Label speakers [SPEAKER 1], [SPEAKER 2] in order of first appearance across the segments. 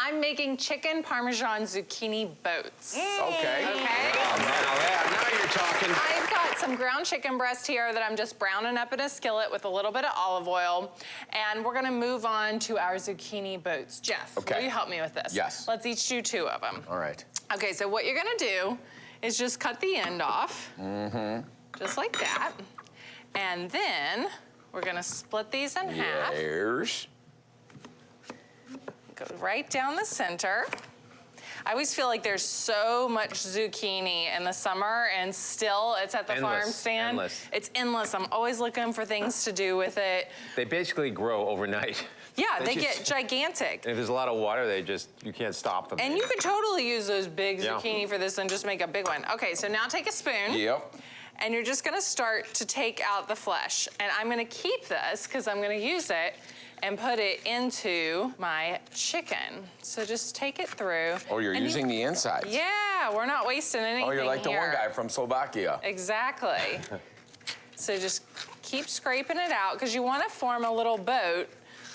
[SPEAKER 1] I'm making chicken Parmesan zucchini boats.
[SPEAKER 2] Okay.
[SPEAKER 1] Okay.
[SPEAKER 2] Oh, now you're talking.
[SPEAKER 1] I've got some ground chicken breast here that I'm just browning up in a skillet with a little bit of olive oil. And we're gonna move on to our zucchini boats. Jeff, will you help me with this?
[SPEAKER 2] Yes.
[SPEAKER 1] Let's each do 2 of them.
[SPEAKER 2] All right.
[SPEAKER 1] Okay, so what you're gonna do is just cut the end off. Just like that. And then we're gonna split these in half.
[SPEAKER 2] There's.
[SPEAKER 1] Go right down the center. I always feel like there's so much zucchini in the summer and still it's at the farm stand.
[SPEAKER 3] Endless.
[SPEAKER 1] It's endless. I'm always looking for things to do with it.
[SPEAKER 3] They basically grow overnight.
[SPEAKER 1] Yeah, they get gigantic.
[SPEAKER 3] If there's a lot of water, you can't stop them.
[SPEAKER 1] And you could totally use those big zucchini for this and just make a big one. Okay, so now take a spoon.
[SPEAKER 2] Yep.
[SPEAKER 1] And you're just gonna start to take out the flesh. And I'm gonna keep this, because I'm gonna use it and put it into my chicken. So just take it through.
[SPEAKER 2] Oh, you're using the inside.
[SPEAKER 1] Yeah, we're not wasting anything
[SPEAKER 2] Oh, you're like the
[SPEAKER 1] here.
[SPEAKER 2] one guy from Slovakia.
[SPEAKER 1] Exactly. So just keep scraping it out, because you want to form a little boat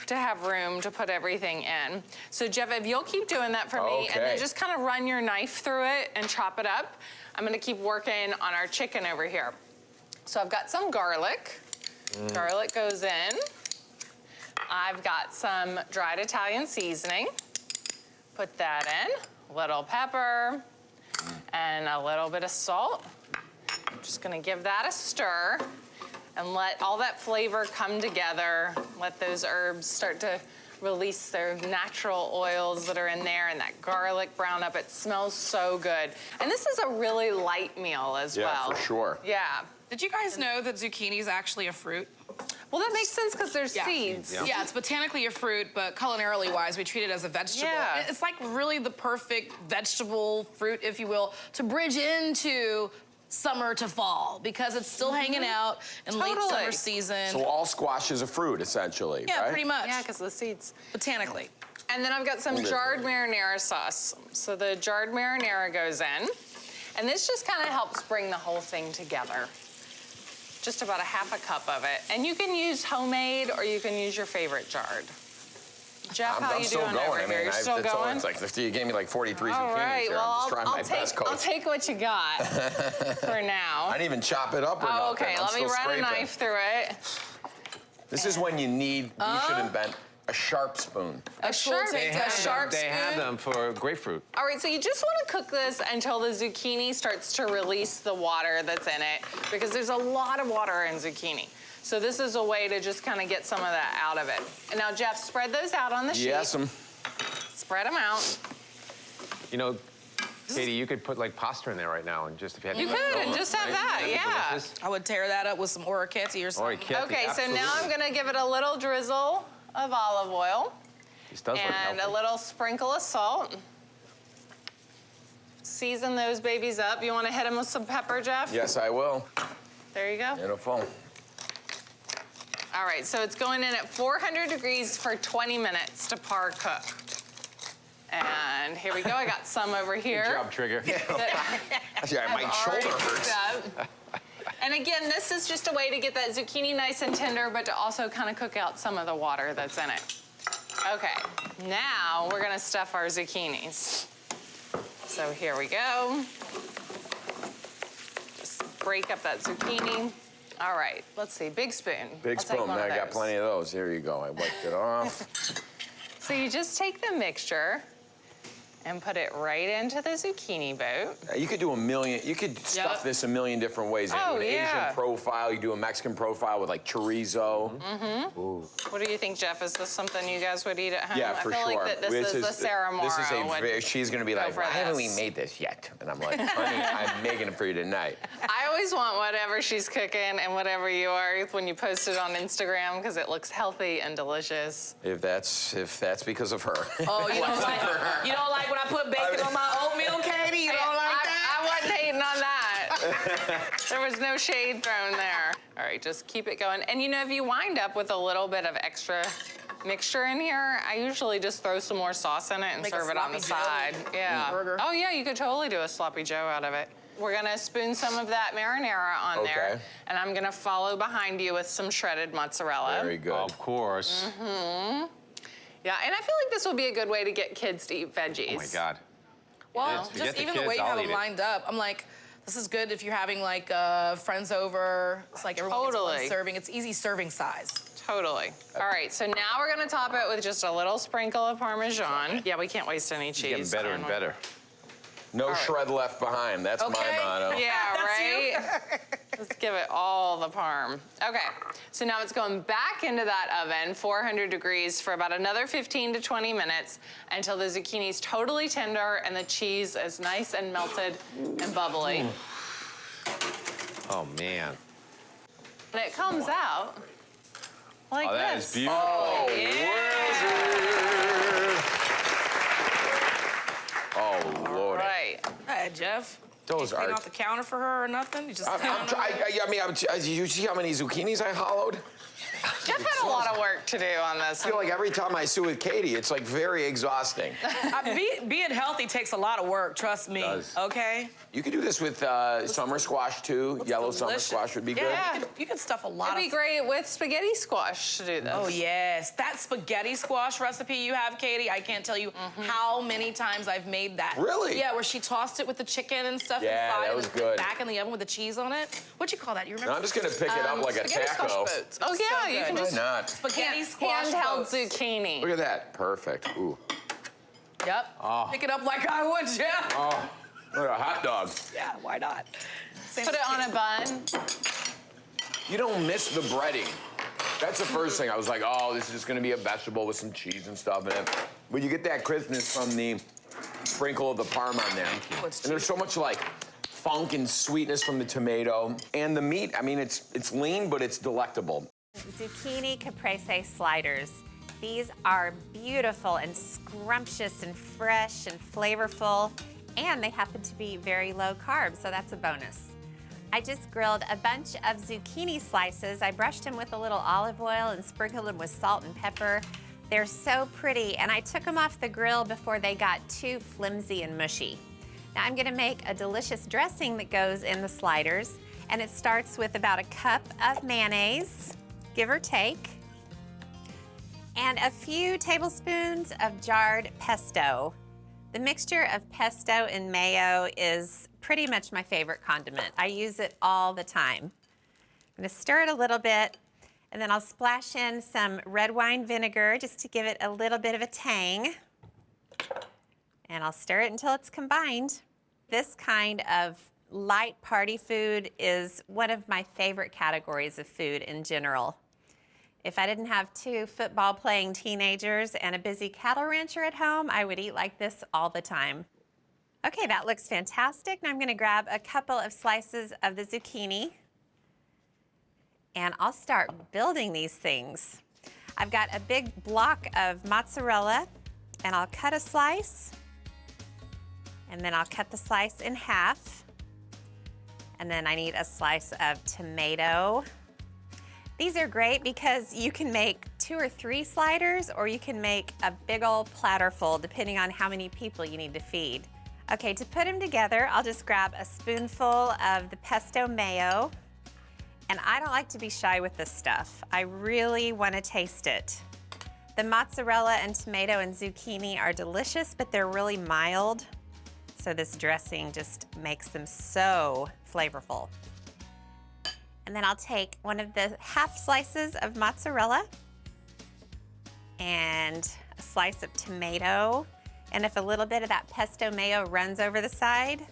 [SPEAKER 1] to have room to put everything in. So Jeff, if you'll keep doing that for me, and then just kind of run your knife through it and chop it up, I'm gonna keep working on our chicken over here. So I've got some garlic. Garlic goes in. I've got some dried Italian seasoning. Put that in. Little pepper and a little bit of salt. I'm just gonna give that a stir and let all that flavor come together. Let those herbs start to release their natural oils that are in there, and that garlic brown up. It smells so good. And this is a really light meal as well.
[SPEAKER 2] Yeah, for sure.
[SPEAKER 1] Yeah.
[SPEAKER 4] Did you guys know that zucchini is actually a fruit?
[SPEAKER 1] Well, that makes sense because there's seeds.
[SPEAKER 4] Yeah, it's botanically a fruit, but culinarily wise, we treat it as a vegetable.
[SPEAKER 1] Yeah.
[SPEAKER 4] It's like really the perfect vegetable fruit, if you will, to bridge into summer to fall, because it's still hanging out in late summer season.
[SPEAKER 2] So all squash is a fruit, essentially,
[SPEAKER 4] yeah,
[SPEAKER 2] right?
[SPEAKER 4] pretty much.
[SPEAKER 1] Yeah, because of the seeds.
[SPEAKER 4] Botanically.
[SPEAKER 1] And then I've got some jarred marinara sauce. So the jarred marinara goes in. And this just kind of helps bring the whole thing together. Just about a half a cup of it. And you can use homemade or you can use your favorite jarred. Jeff, how you doing over here? You're still going?
[SPEAKER 2] It's like, you gave me like 43 zucchinis
[SPEAKER 1] All right,
[SPEAKER 2] here.
[SPEAKER 1] well,
[SPEAKER 2] I'm just trying my best, Coach.
[SPEAKER 1] I'll take what you got for now.
[SPEAKER 2] I didn't even chop it up or nothing.
[SPEAKER 1] Okay, let me run a knife through it.
[SPEAKER 2] This is when you should invent a sharp spoon.
[SPEAKER 1] A sharp spoon.
[SPEAKER 3] They have them for grapefruit.
[SPEAKER 1] All right, so you just want to cook this until the zucchini starts to release the water that's in it, because there's a lot of water in zucchini. So this is a way to just kind of get some of that out of it. And now, Jeff, spread those out on the sheet.
[SPEAKER 2] Yes,
[SPEAKER 1] Spread them out.
[SPEAKER 3] You know, Katie, you could put like pasta in there right now, and just if you had.
[SPEAKER 1] You could, and just have that, yeah.
[SPEAKER 3] Delicious.
[SPEAKER 4] I would tear that up with some orecchiette or something.
[SPEAKER 1] Okay, so now I'm gonna give it a little drizzle of olive oil.
[SPEAKER 3] This does look
[SPEAKER 1] and
[SPEAKER 3] healthy.
[SPEAKER 1] a little sprinkle of salt. Season those babies up. You want to hit them with some pepper, Jeff?
[SPEAKER 2] Yes, I will.
[SPEAKER 1] There you go.
[SPEAKER 2] Beautiful.
[SPEAKER 1] All right, so it's going in at 400 degrees for 20 minutes to par cook. And here we go. I got some over here.
[SPEAKER 3] Good job, Trigger.
[SPEAKER 2] My shoulder hurts.
[SPEAKER 1] And again, this is just a way to get that zucchini nice and tender, but to also kind of cook out some of the water that's in it. Okay, now we're gonna stuff our zucchinis. So here we go. Just break up that zucchini. All right, let's see, big spoon.
[SPEAKER 2] Big spoon, I got plenty of those. Here you go, I wiped it off.
[SPEAKER 1] So you just take the mixture and put it right into the zucchini boat.
[SPEAKER 2] You could do you could stuff this a million different ways. You do an Asian profile, you do a Mexican profile with like chorizo.
[SPEAKER 1] Ooh. What do you think, Jeff? Is this something you guys would eat at home?
[SPEAKER 2] Yeah, for sure.
[SPEAKER 1] I feel like that this is the Sarah Morrow.
[SPEAKER 2] She's gonna be like, why haven't we made this yet? And I'm like, honey, I'm making it for you tonight.
[SPEAKER 1] I always want whatever she's cooking and whatever you are when you post it on Instagram, because it looks healthy and delicious.
[SPEAKER 2] If that's because of her.
[SPEAKER 4] Oh, you don't like when I put bacon on my oatmeal, Katie? You don't like that?
[SPEAKER 1] I wasn't hating on that. There was no shade thrown there. All right, just keep it going. And you know, if you wind up with a little bit of extra mixture in here, I usually just throw some more sauce in it and serve it on the side. Yeah. Oh yeah, you could totally do a sloppy joe out of it. We're gonna spoon some of that marinara on there, and I'm gonna follow behind you with some shredded mozzarella.
[SPEAKER 2] Very good.
[SPEAKER 3] Of course.
[SPEAKER 1] Yeah, and I feel like this would be a good way to get kids to eat veggies.
[SPEAKER 3] Oh my God.
[SPEAKER 4] Well, just even the way you have them lined up, I'm like, this is good if you're having like friends over. It's like everyone gets one serving. It's easy serving size.
[SPEAKER 1] Totally. All right, so now we're gonna top it with just a little sprinkle of Parmesan. Yeah, we can't waste any cheese.
[SPEAKER 3] It's getting better and better.
[SPEAKER 2] No shred left behind. That's my motto.
[SPEAKER 1] Yeah, right? Let's give it all the parm. Okay, so now it's going back into that oven, 400 degrees, for about another 15 to 20 minutes until the zucchini's totally tender and the cheese is nice and melted and bubbly.
[SPEAKER 3] Oh, man.
[SPEAKER 1] And it comes out like this.
[SPEAKER 3] That is beautiful.
[SPEAKER 2] Oh,
[SPEAKER 1] Yeah.
[SPEAKER 2] Oh, Lord.
[SPEAKER 1] Right.
[SPEAKER 4] Hey, Jeff.
[SPEAKER 2] Those
[SPEAKER 4] Clean
[SPEAKER 2] are...
[SPEAKER 4] off the counter for her or nothing? You just
[SPEAKER 2] you see how many zucchinis I hollowed?
[SPEAKER 1] Jeff had a lot of work to do on this.
[SPEAKER 2] I feel like every time I sue with Katie, it's like very exhausting.
[SPEAKER 4] Being healthy takes a lot of work, trust me. Okay?
[SPEAKER 2] You could do this with summer squash too. Yellow summer squash would be good.
[SPEAKER 4] Yeah, you can stuff a lot
[SPEAKER 1] It'd be great with spaghetti squash to do this.
[SPEAKER 4] Oh, yes. That spaghetti squash recipe you have, Katie, I can't tell you how many times I've made that.
[SPEAKER 2] Really?
[SPEAKER 4] Yeah, where she tossed it with the chicken and stuff
[SPEAKER 2] Yeah,
[SPEAKER 4] inside
[SPEAKER 2] that was
[SPEAKER 4] and
[SPEAKER 2] good.
[SPEAKER 4] back in the oven with the cheese on it. What'd you call that? You remember?
[SPEAKER 2] No, I'm just gonna pick it up like a
[SPEAKER 1] Spaghetti
[SPEAKER 2] taco.
[SPEAKER 1] squash boats. Oh, yeah, you can
[SPEAKER 2] Why
[SPEAKER 1] just
[SPEAKER 2] not?
[SPEAKER 4] Spaghetti squash
[SPEAKER 1] handheld
[SPEAKER 4] boats.
[SPEAKER 1] zucchini.
[SPEAKER 2] Look at that. Perfect. Ooh.
[SPEAKER 4] Yep.
[SPEAKER 2] Oh.
[SPEAKER 4] Pick it up like I would, Jeff.
[SPEAKER 2] Oh, look at a hot dog.
[SPEAKER 4] Yeah, why not? Same
[SPEAKER 1] Put it on a bun.
[SPEAKER 2] You don't miss the breading. That's the first thing. I was like, oh, this is just gonna be a vegetable with some cheese and stuff in it. But you get that crispness from the sprinkle of the parm on there. And there's so much like funk and sweetness from the tomato. And the meat, I mean, it's lean, but it's delectable.
[SPEAKER 5] Zucchini Caprese sliders. These are beautiful and scrumptious and fresh and flavorful, and they happen to be very low carb, so that's a bonus. I just grilled a bunch of zucchini slices. I brushed them with a little olive oil and sprinkled them with salt and pepper. They're so pretty, and I took them off the grill before they got too flimsy and mushy. Now I'm gonna make a delicious dressing that goes in the sliders, and it starts with about a cup of mayonnaise, give or take, and a few tablespoons of jarred pesto. The mixture of pesto and mayo is pretty much my favorite condiment. I use it all the time. I'm gonna stir it a little bit, and then I'll splash in some red wine vinegar just to give it a little bit of a tang. And I'll stir it until it's combined. This kind of light party food is one of my favorite categories of food in general. If I didn't have two football-playing teenagers and a busy cattle rancher at home, I would eat like this all the time. Okay, that looks fantastic. Now I'm gonna grab a couple of slices of the zucchini, and I'll start building these things. I've got a big block of mozzarella, and I'll cut a slice, and then I'll cut the slice in half, and then I need a slice of tomato. These are great because you can make 2 or 3 sliders, or you can make a big old platter full, depending on how many people you need to feed. Okay, to put them together, I'll just grab a spoonful of the pesto mayo, and I don't like to be shy with this stuff. I really want to taste it. The mozzarella and tomato and zucchini are delicious, but they're really mild, so this dressing just makes them so flavorful. And then I'll take one of the half slices of mozzarella and a slice of tomato. And if a little bit of that pesto mayo runs over the side,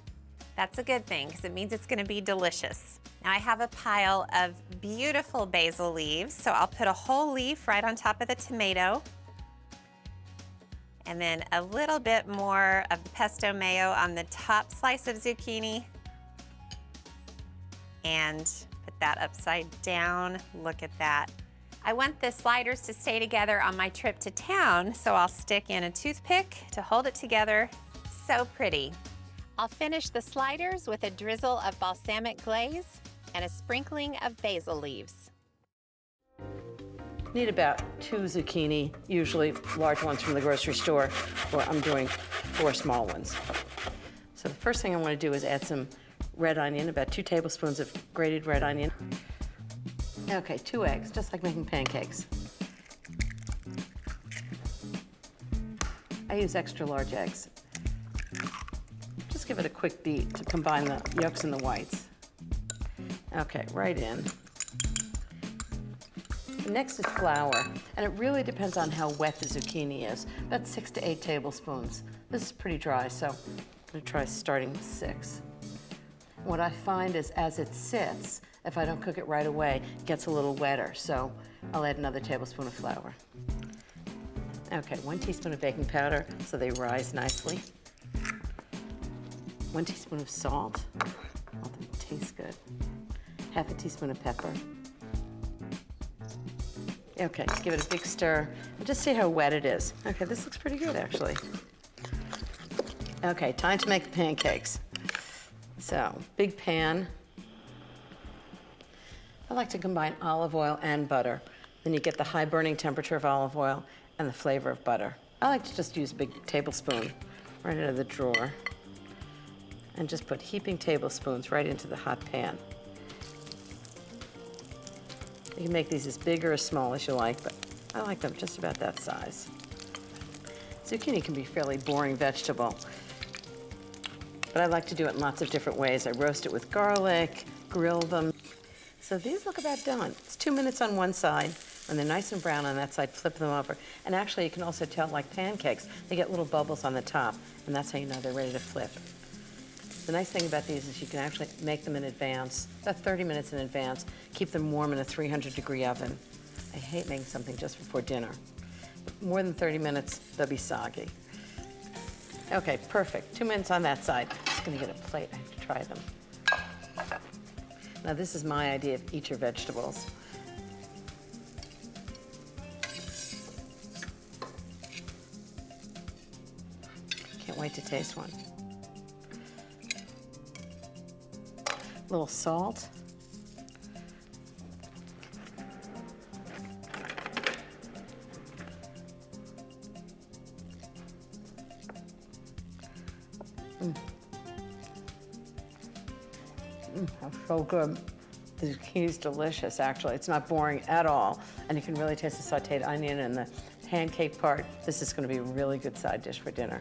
[SPEAKER 5] that's a good thing because it means it's gonna be delicious. Now I have a pile of beautiful basil leaves, so I'll put a whole leaf right on top of the tomato. And then a little bit more of the pesto mayo on the top slice of zucchini. And put that upside down. Look at that. I want the sliders to stay together on my trip to town, so I'll stick in a toothpick to hold it together. So pretty. I'll finish the sliders with a drizzle of balsamic glaze and a sprinkling of basil leaves.
[SPEAKER 6] Need about 2 zucchini, usually large ones from the grocery store, or I'm doing 4 small ones. So the first thing I want to do is add some red onion, about 2 tablespoons of grated red onion. Okay, 2 eggs, just like making pancakes. I use extra large eggs. Just give it a quick beat to combine the yolks and the whites. Okay, right in. Next is flour, and it really depends on how wet the zucchini is. About 6 to 8 tablespoons. This is pretty dry, so I'm gonna try starting with 6. What I find is as it sits, if I don't cook it right away, it gets a little wetter, so I'll add another tablespoon of flour. Okay, 1 teaspoon of baking powder so they rise nicely. 1 teaspoon of salt. Want them to taste good. 1/2 teaspoon of pepper. Okay, give it a big stir and just see how wet it is. Okay, this looks pretty good actually. Okay, time to make the pancakes. So, big pan. I like to combine olive oil and butter. Then you get the high burning temperature of olive oil and the flavor of butter. I like to just use a big tablespoon right out of the drawer and just put heaping tablespoons right into the hot pan. You can make these as big or as small as you like, but I like them just about that size. Zucchini can be a fairly boring vegetable, but I like to do it in lots of different ways. I roast it with garlic, grill them. So these look about done. It's 2 minutes on one side. When they're nice and brown on that side, flip them over. And actually, you can also tell, like pancakes, they get little bubbles on the top, and that's how you know they're ready to flip. The nice thing about these is you can actually make them in advance, about 30 minutes in advance, keep them warm in a 300-degree oven. I hate making something just before dinner. More than 30 minutes, they'll be soggy. Okay, perfect. 2 minutes on that side. Just gonna get a plate, I have to try them. Now this is my idea of eat your vegetables. Can't wait to taste one. A little salt. That's so good. The zucchini's delicious, actually. It's not boring at all. And you can really taste the sauteed onion and the pancake part. This is gonna be a really good side dish for dinner.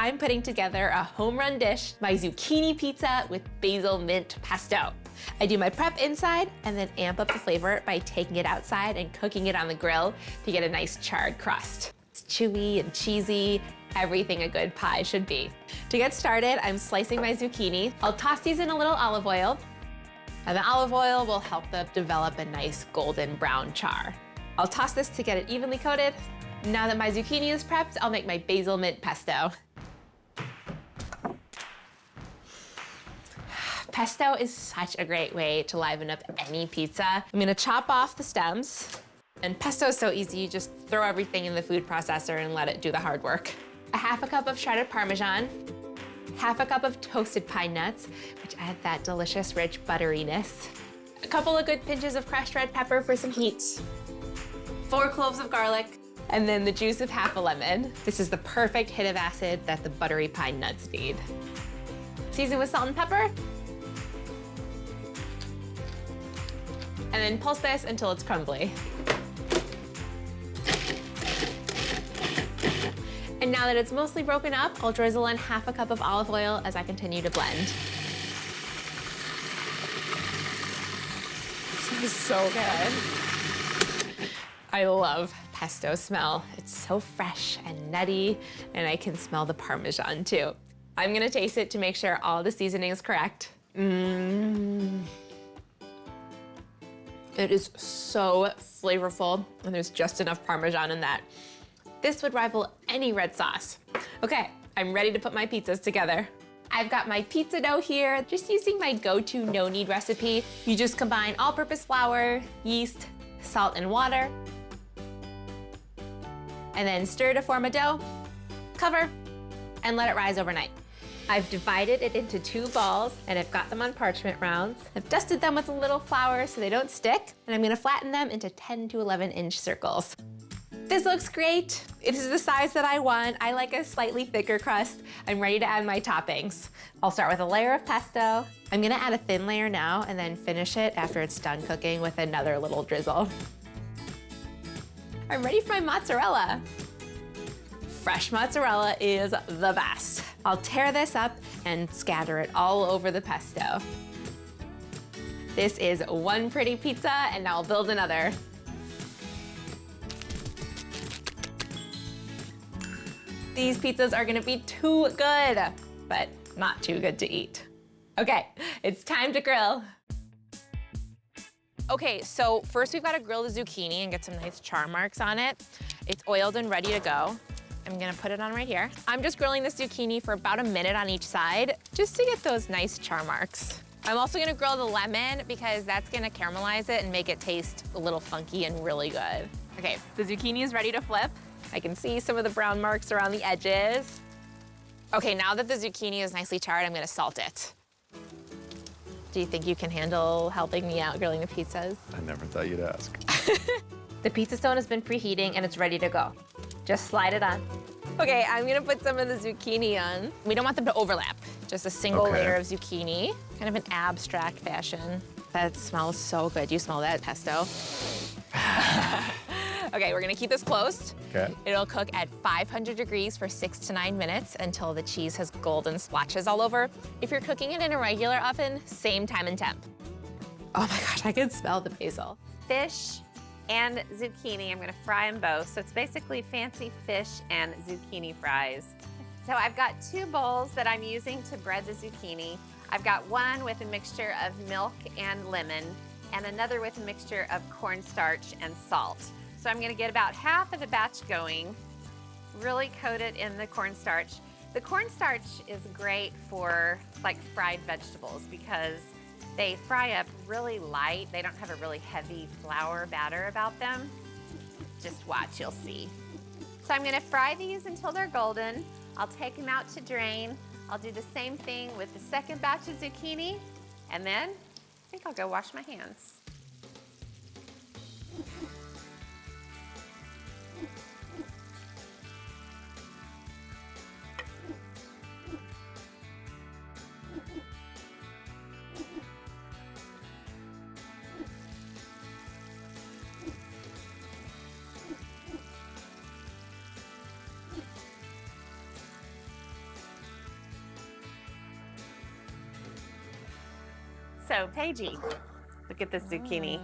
[SPEAKER 7] I'm putting together a home run dish, my zucchini pizza with basil mint pesto. I do my prep inside and then amp up the flavor by taking it outside and cooking it on the grill to get a nice charred crust. It's chewy and cheesy, everything a good pie should be. To get started, I'm slicing my zucchini. I'll toss these in a little olive oil, and the olive oil will help them develop a nice golden brown char. I'll toss this to get it evenly coated. Now that my zucchini is prepped, I'll make my basil mint pesto. Pesto is such a great way to liven up any pizza. I'm gonna chop off the stems. And pesto is so easy, you just throw everything in the food processor and let it do the hard work. 1/2 cup of shredded Parmesan, 1/2 cup of toasted pine nuts, which add that delicious, rich butteriness. A couple of good pinches of crushed red pepper for some heat. 4 cloves of garlic, and then the juice of 1/2 lemon. This is the perfect hit of acid that the buttery pine nuts need. Season with salt and pepper. And then pulse this until it's crumbly. And now that it's mostly broken up, I'll drizzle in 1/2 cup of olive oil as I continue to blend. This is so good. I love pesto smell. It's so fresh and nutty, and I can smell the Parmesan too. I'm gonna taste it to make sure all the seasoning is correct. It is so flavorful, and there's just enough Parmesan in that. This would rival any red sauce. Okay, I'm ready to put my pizzas together. I've got my pizza dough here, just using my go-to no-knead recipe. You just combine all-purpose flour, yeast, salt, and water, and then stir to form a dough, cover, and let it rise overnight. I've divided it into 2 balls, and I've got them on parchment rounds. I've dusted them with a little flour so they don't stick, and I'm gonna flatten them into 10 to 11-inch circles. This looks great. This is the size that I want. I like a slightly thicker crust. I'm ready to add my toppings. I'll start with a layer of pesto. I'm gonna add a thin layer now and then finish it after it's done cooking with another little drizzle. I'm ready for my mozzarella. fresh mozzarella is the best. I'll tear this up and scatter it all over the pesto. This is one pretty pizza, and now I'll build another. These pizzas are gonna be too good, but not too good to eat. Okay, it's time to grill. Okay, so first we've gotta grill the zucchini and get some nice char marks on it. It's oiled and ready to go. I'm gonna put it on right here. I'm just grilling the zucchini for about a minute on each side, just to get those nice char marks. I'm also gonna grill the lemon because that's gonna caramelize it and make it taste a little funky and really good. Okay, the zucchini is ready to flip. I can see some of the brown marks around the edges. Okay, now that the zucchini is nicely charred, I'm gonna salt it. Do you think you can handle helping me out grilling the pizzas?
[SPEAKER 8] I never thought you'd ask.
[SPEAKER 7] The pizza stone has been preheating and it's ready to go. Just slide it on. Okay, I'm gonna put some of the zucchini on. We don't want them to overlap. Just a single layer of zucchini, kind of an abstract fashion. That smells so good. You smell that, pesto? Okay, we're gonna keep this closed.
[SPEAKER 8] Okay.
[SPEAKER 7] It'll cook at 500 degrees for 6 to 9 minutes until the cheese has golden splotches all over. If you're cooking it in a regular oven, same time and temp. Oh my gosh, I can smell the basil.
[SPEAKER 5] Fish and zucchini, I'm gonna fry them both. So it's basically fancy fish and zucchini fries. So I've got 2 bowls that I'm using to bread the zucchini. I've got one with a mixture of milk and lemon, and another with a mixture of cornstarch and salt. So I'm gonna get about half of the batch going, really coat it in the cornstarch. The cornstarch is great for like fried vegetables because they fry up really light. They don't have a really heavy flour batter about them. Just watch, you'll see. So I'm gonna fry these until they're golden. I'll take them out to drain. I'll do the same thing with the second batch of zucchini, and then I think I'll go wash my hands. So, Paigey, look at this zucchini.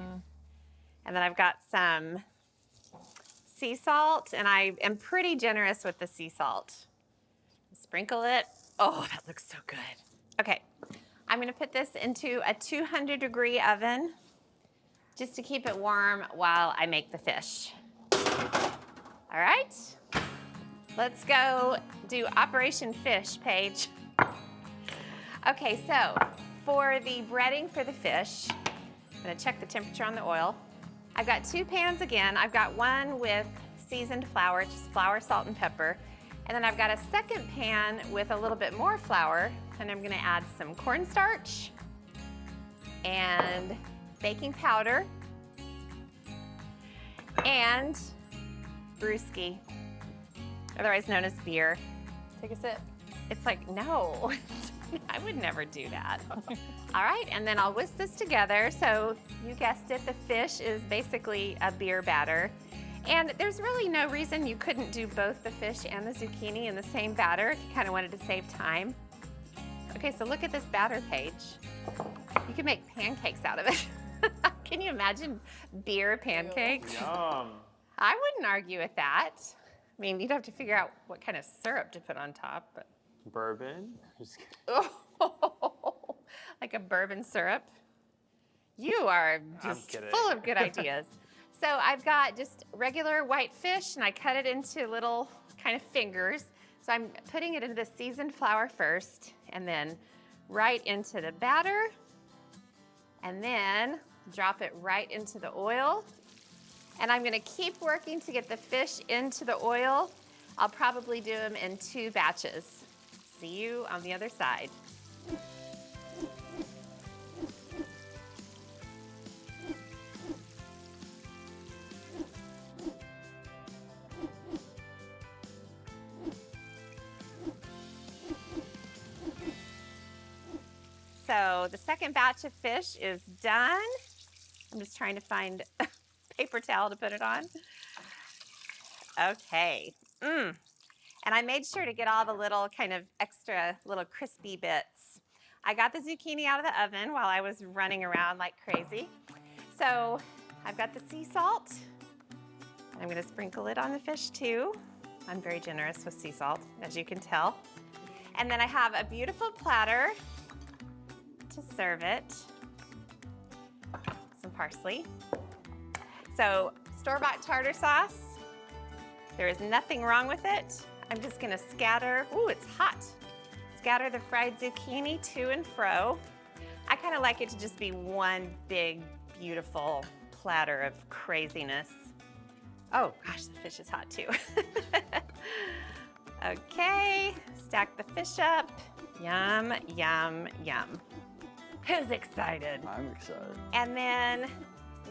[SPEAKER 5] And then I've got some sea salt, and I am pretty generous with the sea salt. Sprinkle it. Oh, that looks so good. Okay, I'm gonna put this into a 200-degree oven just to keep it warm while I make the fish. All right, let's go do Operation Fish, Paige. Okay, so for the breading for the fish, I'm gonna check the temperature on the oil. I've got 2 pans again. I've got one with seasoned flour, just flour, salt, and pepper. And then I've got a second pan with a little bit more flour, and I'm gonna add some cornstarch and baking powder and brewski, otherwise known as beer. Take a sip. It's like, no, I would never do that. All right, and then I'll whisk this together. So you guessed it, the fish is basically a beer batter. And there's really no reason you couldn't do both the fish and the zucchini in the same batter if you kind of wanted to save time. Okay, so look at this batter, Paige. You can make pancakes out of it. Can you imagine beer pancakes?
[SPEAKER 3] Yum.
[SPEAKER 5] I wouldn't argue with that. I mean, you'd have to figure out what kind of syrup to put on top, but.
[SPEAKER 3] Bourbon? Just kidding.
[SPEAKER 5] Oh, like a bourbon syrup. You are just full of good ideas. So I've got just regular white fish, and I cut it into little kind of fingers. So I'm putting it into the seasoned flour first, and then right into the batter, and then drop it right into the oil. And I'm gonna keep working to get the fish into the oil. I'll probably do them in 2 batches. See you on the other side. So the second batch of fish is done. I'm just trying to find a paper towel to put it on. Okay. And I made sure to get all the little kind of extra little crispy bits. I got the zucchini out of the oven while I was running around like crazy. So I've got the sea salt. I'm gonna sprinkle it on the fish too. I'm very generous with sea salt, as you can tell. And then I have a beautiful platter to serve it. Some parsley. So store-bought tartar sauce. There is nothing wrong with it. I'm just gonna scatter, ooh, it's hot. Scatter the fried zucchini to and fro. I kind of like it to just be one big, beautiful platter of craziness. Oh gosh, the fish is hot too. Okay, stack the fish up. Yum, yum, yum. Who's excited?
[SPEAKER 8] I'm excited.
[SPEAKER 5] And then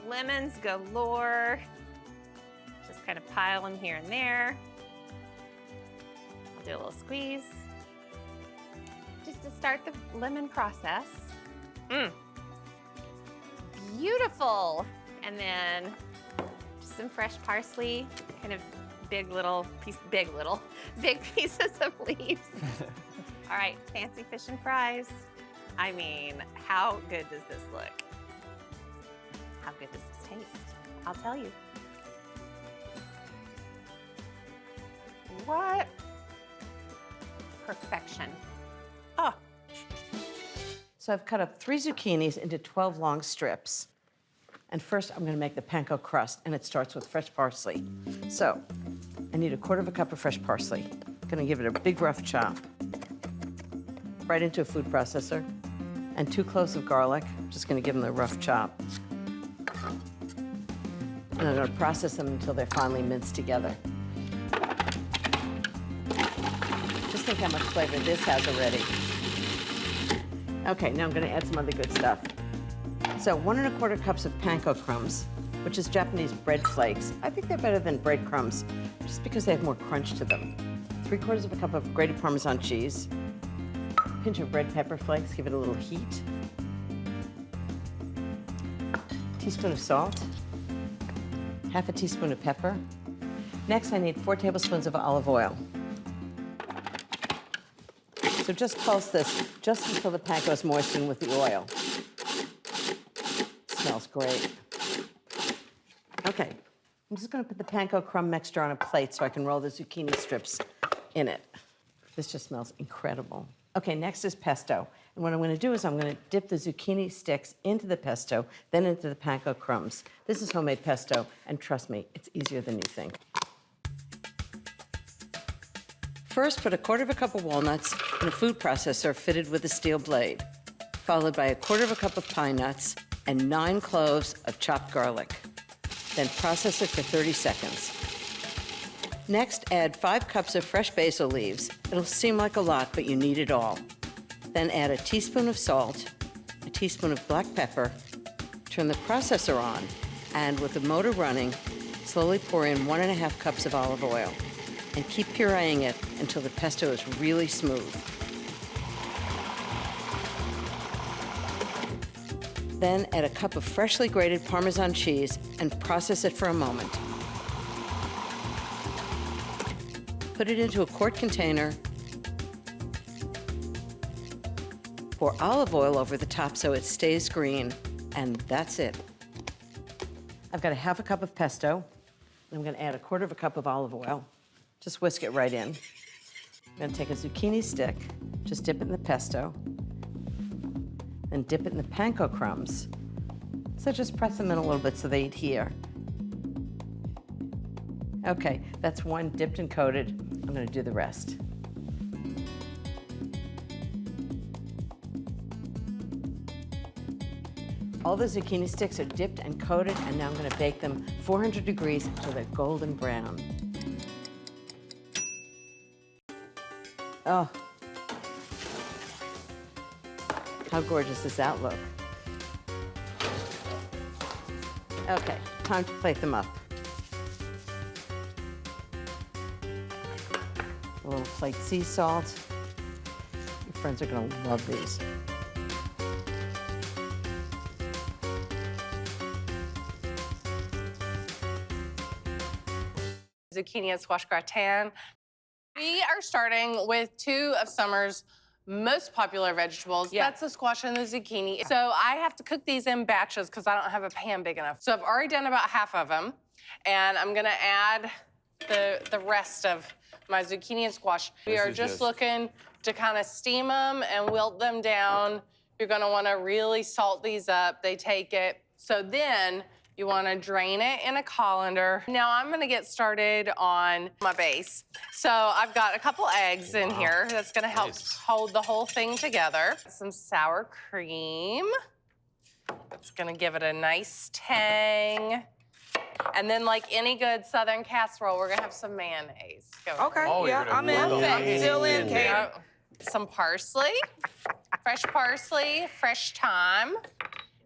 [SPEAKER 5] lemons galore. Just kind of pile them here and there. I'll do a little squeeze. Just to start the lemon process. Beautiful. And then just some fresh parsley, kind of big pieces of leaves. All right, fancy fish and fries. I mean, how good does this look? How good does this taste? I'll tell you. What? Perfection. Oh.
[SPEAKER 6] So I've cut up 3 zucchinis into 12 long strips. And first I'm gonna make the panko crust, and it starts with fresh parsley. So I need 1/4 cup of fresh parsley. I'm gonna give it a big rough chop. Right into a food processor. And 2 cloves of garlic. I'm just gonna give them a rough chop. And I'm gonna process them until they're finely minced together. Just think how much flavor this has already. Okay, now I'm gonna add some other good stuff. So 1 1/4 cups of panko crumbs, which is Japanese bread flakes. I think they're better than breadcrumbs, just because they have more crunch to them. 3/4 cup of grated Parmesan cheese. Pinch of red pepper flakes, give it a little heat. Teaspoon of salt. 1/2 teaspoon of pepper. Next, I need 4 tablespoons of olive oil. So just pulse this just until the panko is moistened with the oil. Smells great. Okay, I'm just gonna put the panko crumb mixture on a plate so I can roll the zucchini strips in it. This just smells incredible. Okay, next is pesto. And what I'm gonna do is I'm gonna dip the zucchini sticks into the pesto, then into the panko crumbs. This is homemade pesto, and trust me, it's easier than you think. First, put 1/4 cup of walnuts in a food processor fitted with a steel blade, followed by 1/4 cup of pine nuts and 9 cloves of chopped garlic. Then process it for 30 seconds. Next, add 5 cups of fresh basil leaves. It'll seem like a lot, but you need it all. Then add a teaspoon of salt, a teaspoon of black pepper, turn the processor on, and with the motor running, slowly pour in 1 1/2 cups of olive oil. And keep pureeing it until the pesto is really smooth. Then add a cup of freshly grated Parmesan cheese and process it for a moment. Put it into a quart container. Pour olive oil over the top so it stays green, and that's it. I've got 1/2 cup of pesto. I'm gonna add 1/4 cup of olive oil. Just whisk it right in. I'm gonna take a zucchini stick, just dip it in the pesto, then dip it in the panko crumbs. So just press them in a little bit so they adhere. Okay, that's one dipped and coated. I'm gonna do the rest. All the zucchini sticks are dipped and coated, and now I'm gonna bake them 400 degrees until they're golden brown. Oh, how gorgeous does that look? Okay, time to plate them up. A little flaked sea salt. Your friends are gonna love these.
[SPEAKER 1] Zucchini and squash gratin. We are starting with two of summer's most popular vegetables.
[SPEAKER 4] Yeah.
[SPEAKER 1] That's the squash and the zucchini. So I have to cook these in batches because I don't have a pan big enough. So I've already done about half of them, and I'm gonna add the rest of my zucchini and squash. We are just looking to kind of steam them and wilt them down. You're gonna wanna really salt these up. They take it. So then you wanna drain it in a colander. Now I'm gonna get started on my base. So I've got a couple eggs in here that's gonna help hold the whole thing together. Some sour cream. That's gonna give it a nice tang. And then like any good Southern casserole, we're gonna have some mayonnaise.
[SPEAKER 8] Okay,
[SPEAKER 3] Oh,
[SPEAKER 8] yeah,
[SPEAKER 3] you're gonna
[SPEAKER 8] I'm in.
[SPEAKER 3] whirl
[SPEAKER 8] I'm
[SPEAKER 3] it
[SPEAKER 8] still in, Kate.
[SPEAKER 1] Some parsley, fresh thyme.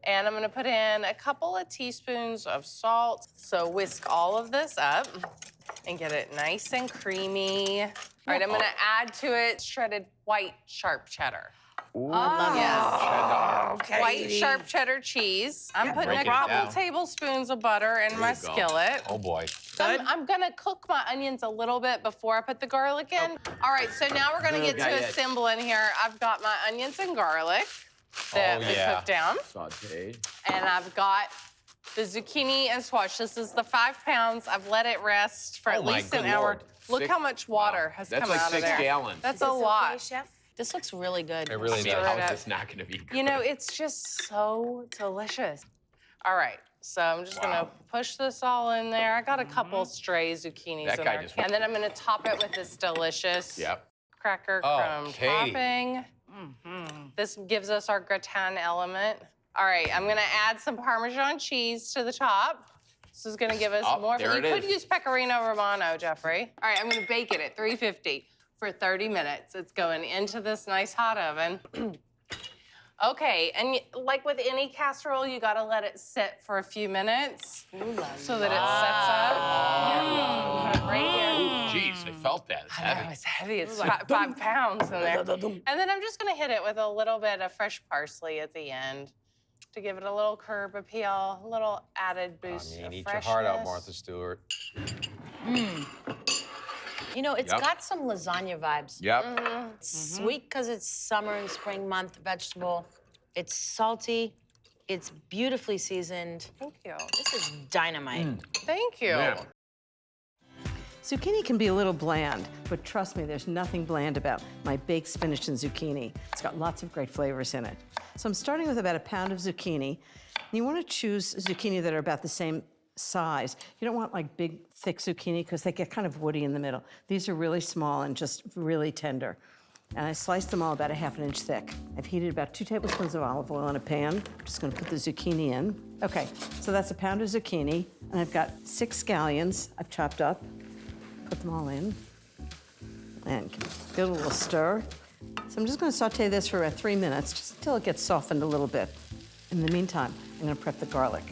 [SPEAKER 1] And I'm gonna put in a couple of teaspoons of salt. So whisk all of this up and get it nice and creamy. All right, I'm gonna add to it shredded white sharp cheddar.
[SPEAKER 8] Okay.
[SPEAKER 1] White sharp cheddar cheese. I'm putting
[SPEAKER 3] break
[SPEAKER 1] a
[SPEAKER 3] it
[SPEAKER 1] couple
[SPEAKER 3] down.
[SPEAKER 1] tablespoons of butter in my skillet.
[SPEAKER 3] Oh boy.
[SPEAKER 1] I'm gonna cook my onions a little bit before I put the garlic in. All right, so now we're gonna get to assembling here. I've got my onions and garlic that we cooked down.
[SPEAKER 2] Sauteed.
[SPEAKER 1] And I've got the zucchini and squash. This is the 5 pounds. I've let it rest for at
[SPEAKER 3] my
[SPEAKER 1] least an
[SPEAKER 3] good
[SPEAKER 1] hour.
[SPEAKER 3] Lord.
[SPEAKER 1] Look how much water has
[SPEAKER 2] That's
[SPEAKER 1] come
[SPEAKER 2] like
[SPEAKER 1] out of
[SPEAKER 2] 6
[SPEAKER 1] there.
[SPEAKER 2] gallons.
[SPEAKER 1] That's a lot.
[SPEAKER 8] Chef?
[SPEAKER 4] This looks really good.
[SPEAKER 3] It really
[SPEAKER 2] I mean,
[SPEAKER 3] does.
[SPEAKER 2] how is this not gonna be good?
[SPEAKER 1] You know, it's just so delicious. All right, so I'm just gonna push this all in there. I got a couple stray zucchinis
[SPEAKER 2] That
[SPEAKER 1] in
[SPEAKER 2] guy
[SPEAKER 1] there.
[SPEAKER 2] just went-
[SPEAKER 1] And then I'm gonna top it with this delicious cracker crumb
[SPEAKER 3] Katie.
[SPEAKER 1] topping. This gives us our gratin element. All right, I'm gonna add some Parmesan cheese to the top. This is gonna give us more.
[SPEAKER 2] there
[SPEAKER 1] You
[SPEAKER 2] it
[SPEAKER 1] could
[SPEAKER 2] is.
[SPEAKER 1] use Pecorino Romano, Jeffrey. All right, I'm gonna bake it at 350 for 30 minutes. It's going into this nice hot oven. Okay, and like with any casserole, you gotta let it sit for a few minutes so that it sets up. Yeah. Put it right here.
[SPEAKER 2] Jeez, I felt that. It's
[SPEAKER 1] I know,
[SPEAKER 2] heavy.
[SPEAKER 1] it's heavy. It's 5 pounds in there. And then I'm just gonna hit it with a little bit of fresh parsley at the end to give it a little curb appeal, a little added boost of
[SPEAKER 3] Eat
[SPEAKER 1] freshness.
[SPEAKER 3] your heart out, Martha Stewart.
[SPEAKER 8] You know, it's got some lasagna vibes.
[SPEAKER 2] Yep.
[SPEAKER 8] It's sweet because it's summer and spring month vegetable. It's salty. It's beautifully seasoned.
[SPEAKER 1] Thank you.
[SPEAKER 8] This is dynamite.
[SPEAKER 1] Thank you.
[SPEAKER 2] Yeah.
[SPEAKER 6] Zucchini can be a little bland, but trust me, there's nothing bland about my baked spinach and zucchini. It's got lots of great flavors in it. So I'm starting with about a pound of zucchini. You want to choose zucchini that are about the same size. You don't want like big, thick zucchini because they get kind of woody in the middle. These are really small and just really tender. And I sliced them all about a ½ an inch thick. I've heated about 2 tablespoons of olive oil in a pan. I'm just gonna put the zucchini in. Okay, so that's a pound of zucchini, and I've got 6 scallions I've chopped up. Put them all in, and give it a little stir. So I'm just gonna saute this for about 3 minutes, just until it gets softened a little bit. In the meantime, I'm gonna prep the garlic.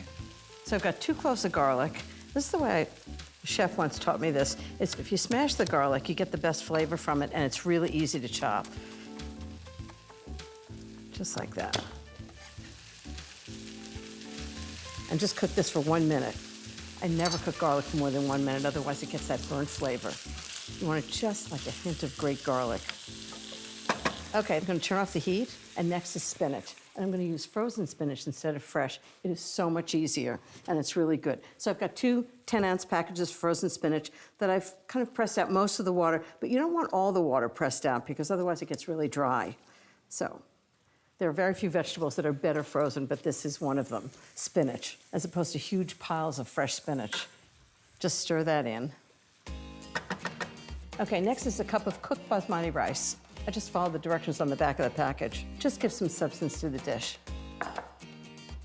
[SPEAKER 6] So I've got 2 cloves of garlic. This is the way a chef once taught me this. Is if you smash the garlic, you get the best flavor from it, and it's really easy to chop. Just like that. And just cook this for 1 minute. I never cook garlic for more than 1 minute, otherwise it gets that burnt flavor. You want it just like a hint of great garlic. Okay, I'm gonna turn off the heat, and next is spinach. And I'm gonna use frozen spinach instead of fresh. It is so much easier, and it's really good. So I've got 2 10-ounce packages of frozen spinach that I've kind of pressed out most of the water, but you don't want all the water pressed out because otherwise it gets really dry. So there are very few vegetables that are better frozen, but this is one of them, spinach, as opposed to huge piles of fresh spinach. Just stir that in. Okay, next is a cup of cooked basmati rice. I just followed the directions on the back of the package. Just give some substance to the dish.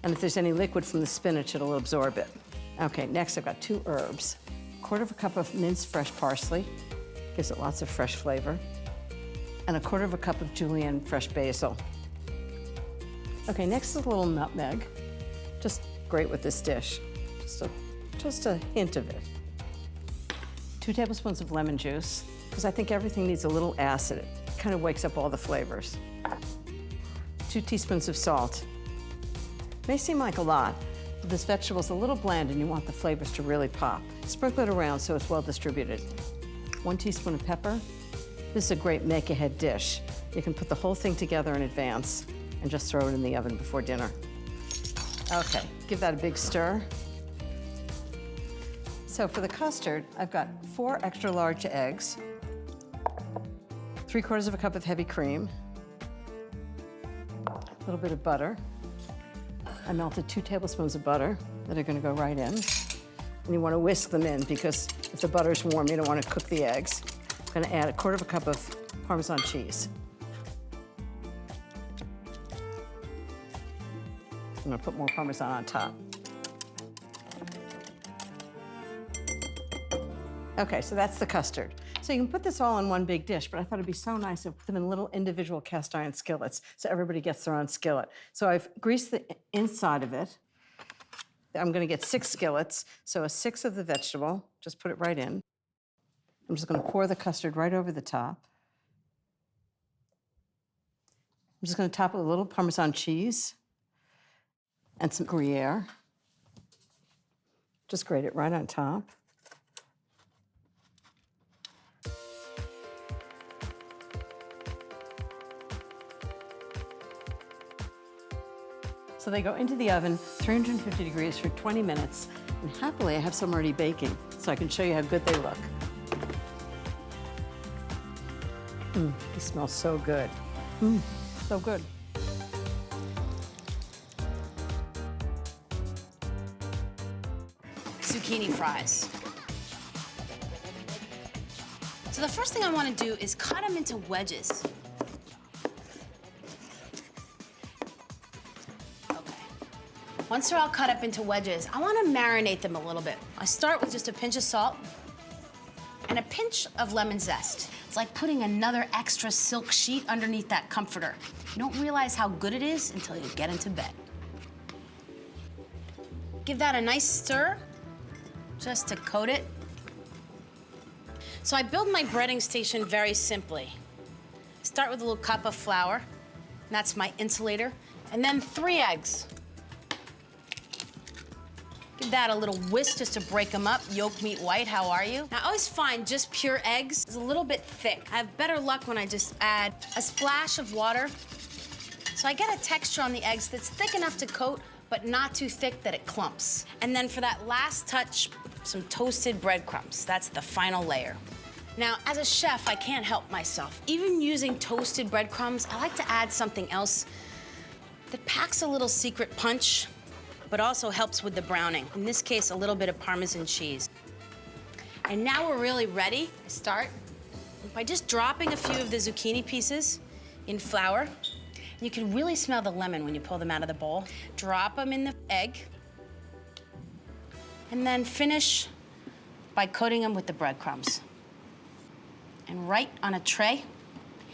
[SPEAKER 6] And if there's any liquid from the spinach, it'll absorb it. Okay, next I've got 2 herbs. 1/4 cup of minced fresh parsley, gives it lots of fresh flavor. And 1/4 cup of julienne fresh basil. Okay, next is a little nutmeg. Just great with this dish. Just a hint of it. 2 tablespoons of lemon juice, because I think everything needs a little acid. It kind of wakes up all the flavors. 2 teaspoons of salt. May seem like a lot, but this vegetable's a little bland and you want the flavors to really pop. Sprinkle it around so it's well distributed. 1 teaspoon of pepper. This is a great make-ahead dish. You can put the whole thing together in advance and just throw it in the oven before dinner. Okay, give that a big stir. So for the custard, I've got 4 extra large eggs, 3/4 of a cup of heavy cream, a little bit of butter. I melted 2 tablespoons of butter that are gonna go right in. And you wanna whisk them in because if the butter's warm, you don't wanna cook the eggs. I'm gonna add 1/4 cup of Parmesan cheese. I'm gonna put more Parmesan on top. Okay, so that's the custard. So you can put this all in one big dish, but I thought it'd be so nice to put them in little individual cast iron skillets so everybody gets their own skillet. So I've greased the inside of it. I'm gonna get 6 skillets, so a 1/6 of the vegetable, just put it right in. I'm just gonna pour the custard right over the top. I'm just gonna top it with a little Parmesan cheese and some Gruyere. Just grate it right on top. So they go into the oven, 350 degrees for 20 minutes. And happily, I have some already baking, so I can show you how good they look. They smell so good. So good.
[SPEAKER 8] Zucchini fries. So the first thing I want to do is cut them into wedges. Once they're all cut up into wedges, I want to marinate them a little bit. I start with just a pinch of salt and a pinch of lemon zest. It's like putting another extra silk sheet underneath that comforter. You don't realize how good it is until you get into bed. Give that a nice stir, just to coat it. So I build my breading station very simply. Start with a little cup of flour, and that's my insulator, and then 3 eggs. Give that a little whisk just to break them up. Yolk, meat, white, how are you? Now, I always find just pure eggs is a little bit thick. I have better luck when I just add a splash of water. So I get a texture on the eggs that's thick enough to coat, but not too thick that it clumps. And then for that last touch, some toasted breadcrumbs. That's the final layer. Now, as a chef, I can't help myself. Even using toasted breadcrumbs, I like to add something else that packs a little secret punch, but also helps with the browning. In this case, a little bit of Parmesan cheese. And now we're really ready to start by just dropping a few of the zucchini pieces in flour. You can really smell the lemon when you pull them out of the bowl. Drop them in the egg. And then finish by coating them with the breadcrumbs. And right on a tray,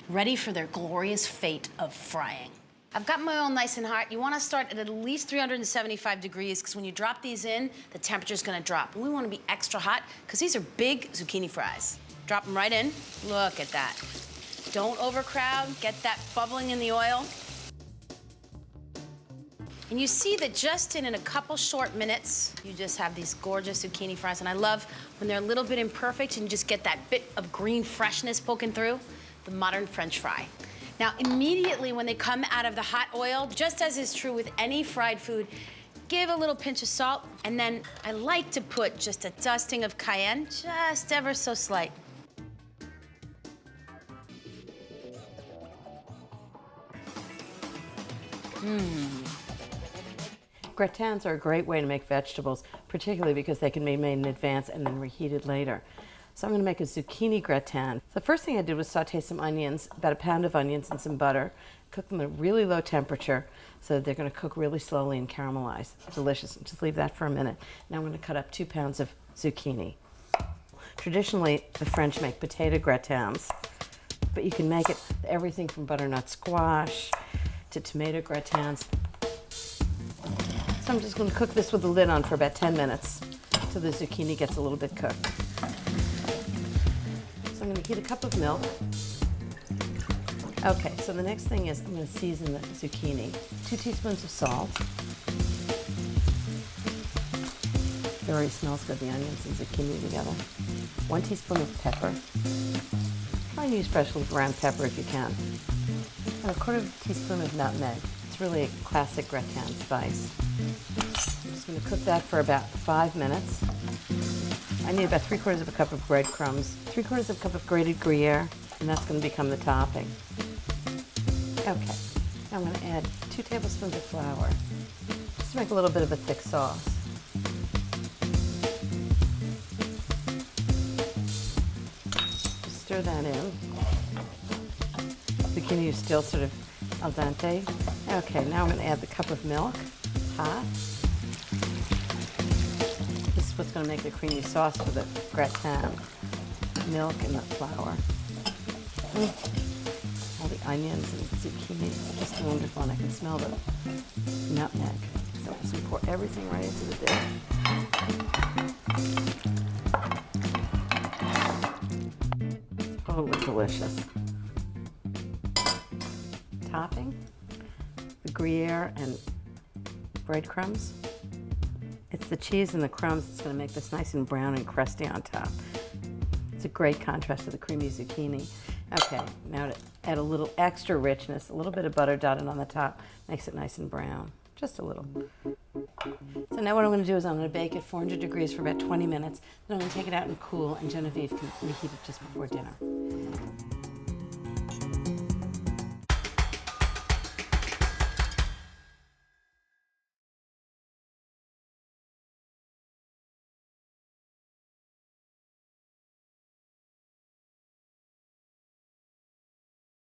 [SPEAKER 8] ready for their glorious fate of frying. I've got my oil nice and hot. You want to start at least 375 degrees because when you drop these in, the temperature's going to drop. And we want to be extra hot because these are big zucchini fries. Drop them right in. Look at that. Don't overcrowd. Get that bubbling in the oil. And you see that just in a couple short minutes, you just have these gorgeous zucchini fries. And I love when they're a little bit imperfect and you just get that bit of green freshness poking through, the modern French fry. Now, immediately when they come out of the hot oil, just as is true with any fried food, give a little pinch of salt, and then I like to put just a dusting of cayenne, just ever so slight.
[SPEAKER 6] Gratins are a great way to make vegetables, particularly because they can be made in advance and then reheated later. So I'm going to make a zucchini gratin. The first thing I did was saute some onions, about 1 pound of onions and some butter, cook them at a really low temperature so that they're going to cook really slowly and caramelize. Delicious. Just leave that for a minute. Now I'm going to cut up 2 pounds of zucchini. Traditionally, the French make potato gratins, but you can make it everything from butternut squash to tomato gratins. So I'm just going to cook this with the lid on for about 10 minutes so the zucchini gets a little bit cooked. So I'm going to heat a cup of milk. Okay, so the next thing is I'm going to season the zucchini. 2 teaspoons of salt. It already smells good, the onions and zucchini together. 1 teaspoon of pepper. Try and use freshly ground pepper if you can. And 1/4 teaspoon of nutmeg. It's really a classic gratin spice. I'm just going to cook that for about 5 minutes. I need about 3/4 cup of breadcrumbs, 3/4 cup of grated Gruyere, and that's going to become the topping. Okay, now I'm going to add 2 tablespoons of flour, just to make a little bit of a thick sauce. Just stir that in. Zucchini is still sort of al dente. Okay, now I'm going to add the cup of milk, hot. This is what's going to make the creamy sauce for the gratin. Milk and the flour. All the onions and zucchini are just wonderful, and I can smell the nutmeg. So I'm just going to pour everything right into the dish. Totally delicious. Topping, the Gruyere and breadcrumbs. It's the cheese and the crumbs that's going to make this nice and brown and crusty on top. It's a great contrast to the creamy zucchini. Okay, now to add a little extra richness, a little bit of butter dotted on the top, makes it nice and brown, just a little. So now what I'm going to do is I'm going to bake at 400 degrees for about 20 minutes, then I'm going to take it out and cool, and Genevieve can reheat it just before dinner.